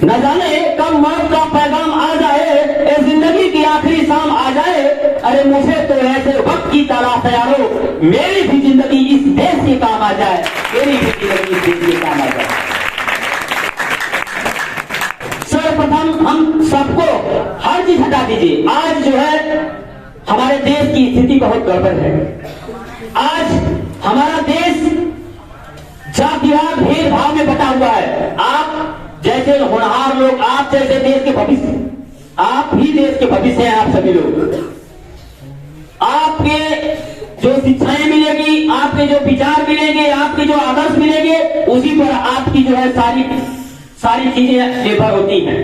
न जाने कब मौत का पैगाम आ जाए, ए जिंदगी की आखिरी शाम आ जाए। अरे मुझे तो ऐसे वक्त की तलाश है यारो, मेरी भी जिंदगी इस देश के काम आ जाए, मेरी भी जिंदगी इस देश के काम आ जाए। सर्वप्रथम हम सबको हर चीज हटा दीजिए। आज जो है हमारे देश की स्थिति बहुत गड़बड़ है। आज हमारा देश जातिवाद भेदभाव में बटा हुआ है। आप जैसे होनहार लोग, आप जैसे देश के भविष्य, आप ही देश के भविष्य हैं। आप सभी लोग, आपके जो शिक्षाएं मिलेगी, आपके जो विचार मिलेंगे, आपके जो आदर्श मिलेंगे, उसी पर आपकी जो है सारी चीजें निर्भर होती हैं।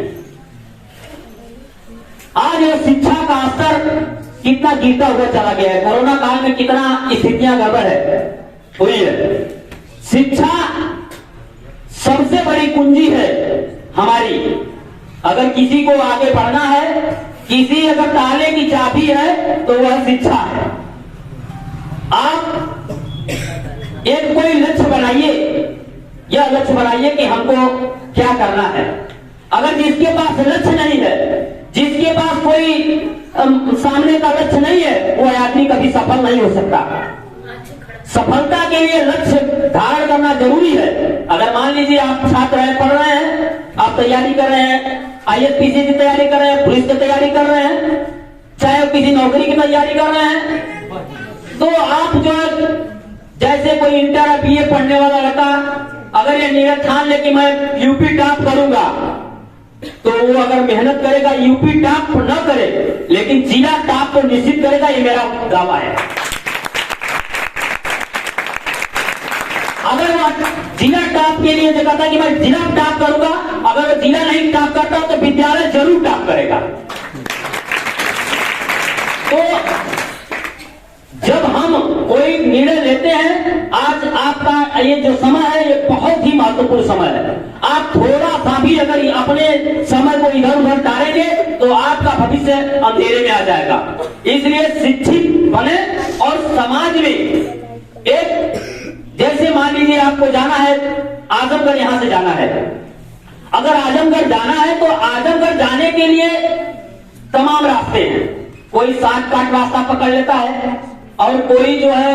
आज शिक्षा का स्तर कितना गिरता हुआ चला गया है। कोरोना काल में कितना स्थितियां गड़बड़ है हुई है। शिक्षा सबसे बड़ी कुंजी है हमारी। अगर किसी को आगे बढ़ना है, किसी अगर ताले की चाबी है तो वह शिक्षा है। आप एक कोई लक्ष्य बनाइए, यह लक्ष्य बनाइए कि हमको क्या करना है। अगर जिसके पास लक्ष्य नहीं है, जिसके पास कोई सामने का लक्ष्य नहीं है, वो आदमी कभी सफल नहीं हो सकता। सफलता के लिए लक्ष्य धारण करना जरूरी है। अगर मान लीजिए आप छात्र हैं, पढ़ रहे हैं, आप तैयारी कर रहे हैं, ISPC की तैयारी कर रहे हैं, पुलिस की तैयारी कर रहे हैं, चाहे किसी नौकरी की तैयारी कर रहे हैं, तो आप जो है जैसे कोई इंटर या BA पढ़ने वाला लड़का अगर ये नियत ठान ले कि मैं यूपी टॉप करूंगा, तो वो अगर मेहनत करेगा, यूपी टॉप न करे लेकिन जिला टॉप तो निश्चित करेगा, ये मेरा दावा है। अगर वो जिला टॉप के लिए जो कहता है कि मैं जिला टॉप करूंगा, अगर वो जिला नहीं टॉप करता तो विद्यालय जरूर टॉप करेगा। तो जब हम कोई निर्णय लेते हैं, आज आपका ये जो समय है ये बहुत ही महत्वपूर्ण समय है। आप थोड़ा सा भी अगर अपने समय को इधर उधर टालेंगे तो आपका भविष्य अंधेरे में आ जाएगा। इसलिए शिक्षित बने और समाज में एक, जैसे मान लीजिए आपको जाना है आजमगढ़, यहां से जाना है, अगर आजमगढ़ जाना है तो आजमगढ़ जाने के लिए तमाम रास्ते हैं। कोई शॉर्टकट रास्ता पकड़ लेता है और कोई जो है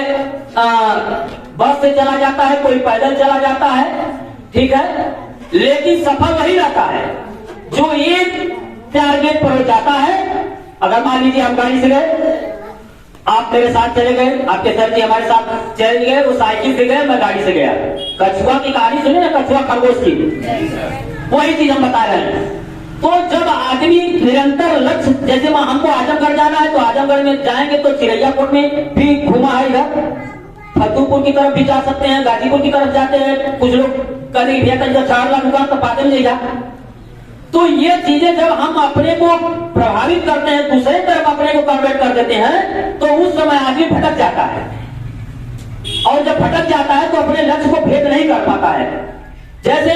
बस से चला जाता है, कोई पैदल चला जाता है, ठीक है, लेकिन सफल वही रहता है जो एक टारगेट पर जाता है। अगर मान लीजिए हम गाड़ी से गए, आप मेरे साथ चले गए, आपके सर जी हमारे साथ चले गए, वो साइकिल से गए, मैं गाड़ी से गया। कछुआ की कहानी सुनी ना, कछुआ खरगोश की, वही चीज हम बता रहे हैं। तो जब आदमी निरंतर लक्ष्य, जैसे हमको आजमगढ़ जाना है तो आजमगढ़ में जाएंगे तो चिड़ैयापुर में भी घुमा है, इधर फतेहपुर की तरफ भी जा सकते हैं, गाजीपुर की तरफ जाते हैं। कुछ लोग कभी भैया जब 4 लाख दुकान तो बाद में ले जा। तो ये चीजें जब हम अपने को प्रभावित करते हैं, दूसरे तरफ अपने को कन्वर्ट कर देते हैं, तो उस समय आदमी भटक जाता है। और जब भटक जाता है तो अपने लक्ष्य को भेद नहीं कर पाता है। जैसे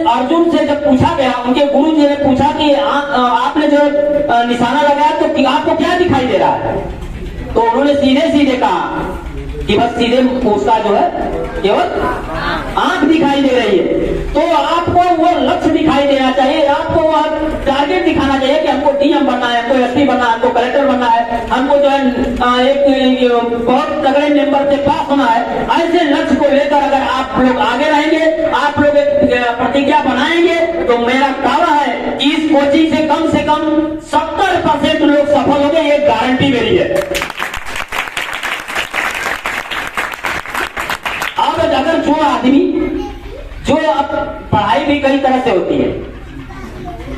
अर्जुन से जब पूछा गया, उनके गुरु जी ने पूछा कि आपने जो निशाना लगाया तो आपको क्या दिखाई दे रहा है, तो उन्होंने सीधे सीधे कहा कि बस सीधे उसका जो है केवल आंख दिखाई दे रही है। तो आपको वो लक्ष्य दिखाई देना चाहिए, आपको वो टारगेट दिखाना चाहिए कि हमको DM बनना है, हमको SP बनना है, हमको कलेक्टर बनना है, हमको जो है एक बहुत तगड़े नंबर से पास होना है। ऐसे लक्ष्य को लेकर अगर आप लोग आगे रहेंगे, आप लोग एक प्रतिज्ञा बनाएंगे, तो मेरा दावा है कि इस कोचिंग से कम 70% लोग सफल होंगे, ये गारंटी मेरी है। अगर जो आदमी जो अब पढ़ाई भी कई तरह से होती है,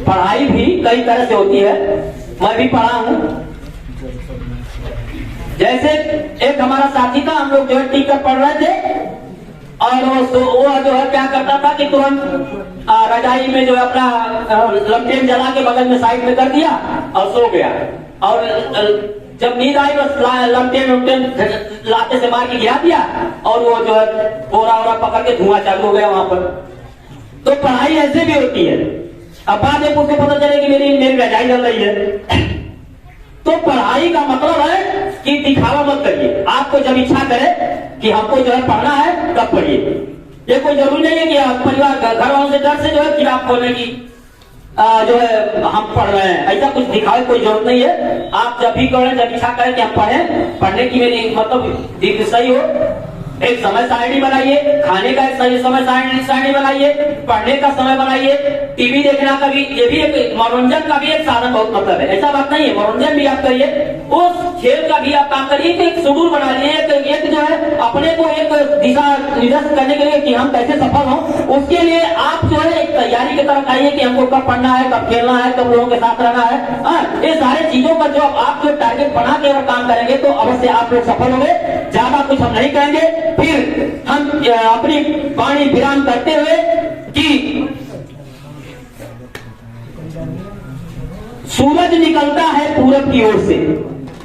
पढ़ाई भी कई तरह से होती है, मैं भी पढ़ा हूं। जैसे एक हमारा साथी था, हम लोग जो है टीकर पढ़ रहे थे और वो जो है क्या करता था कि तुरंत रजाई में जो है अपना लमटेन जला के बगल में साइड में कर दिया और सो गया। और जब नींद आई बस लमटेन लाते से मार के गिरा दिया और वो जो है बोरा पकड़ के धुआं चालू हो गया वहां पर। तो पढ़ाई ऐसे भी होती है। अब बाद में उसको पता चले कि मेरी रजाई जल रही है। तो पढ़ाई का मतलब है कि दिखावा मत करिए। आपको जब इच्छा करे कि हमको जो है पढ़ना है तब पढ़िए, ये कोई जरूरी नहीं है कि आप परिवार घर वालों से डर से जो है किताब खोलने की जो है हम पढ़ रहे हैं, ऐसा कुछ दिखावे कोई जरूरत नहीं है। आप जब भी करें, जब इच्छा करें कि हम पढ़ें, पढ़ने की मेरी मतलब सही हो, एक समय सारणी बनाइए, खाने का एक सही समय सारणी बनाइए, पढ़ने का समय बनाइए, टीवी देखना का भी, ये भी एक मनोरंजन का भी एक साधन बहुत मतलब है, ऐसा बात नहीं है, मनोरंजन भी आप करिए, उस खेल का भी आप काम करिए कि एक शेड्यूल बना लिए, एक जो है अपने को एक दिशा निर्देश करने के लिए कि हम कैसे सफल हों, उसके लिए आप जो है एक तैयारी की तरफ आइए कि हमको कब पढ़ना है, कब खेलना है, कब लोगों के साथ रहना है। ये सारे चीजों पर जो आप जो टारगेट बना के अगर काम करेंगे तो अवश्य आप लोग सफल होंगे। ज्यादा कुछ हम नहीं कहेंगे, फिर हम अपनी वाणी विराम करते हुए कि सूरज निकलता है पूरब की ओर से,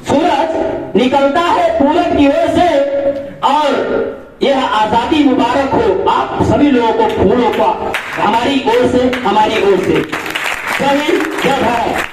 सूरज निकलता है पूरब की ओर से, और यह आजादी मुबारक हो आप सभी लोगों को, फूलों का हमारी ओर से, हमारी ओर से। जय हिंद, जय भारत।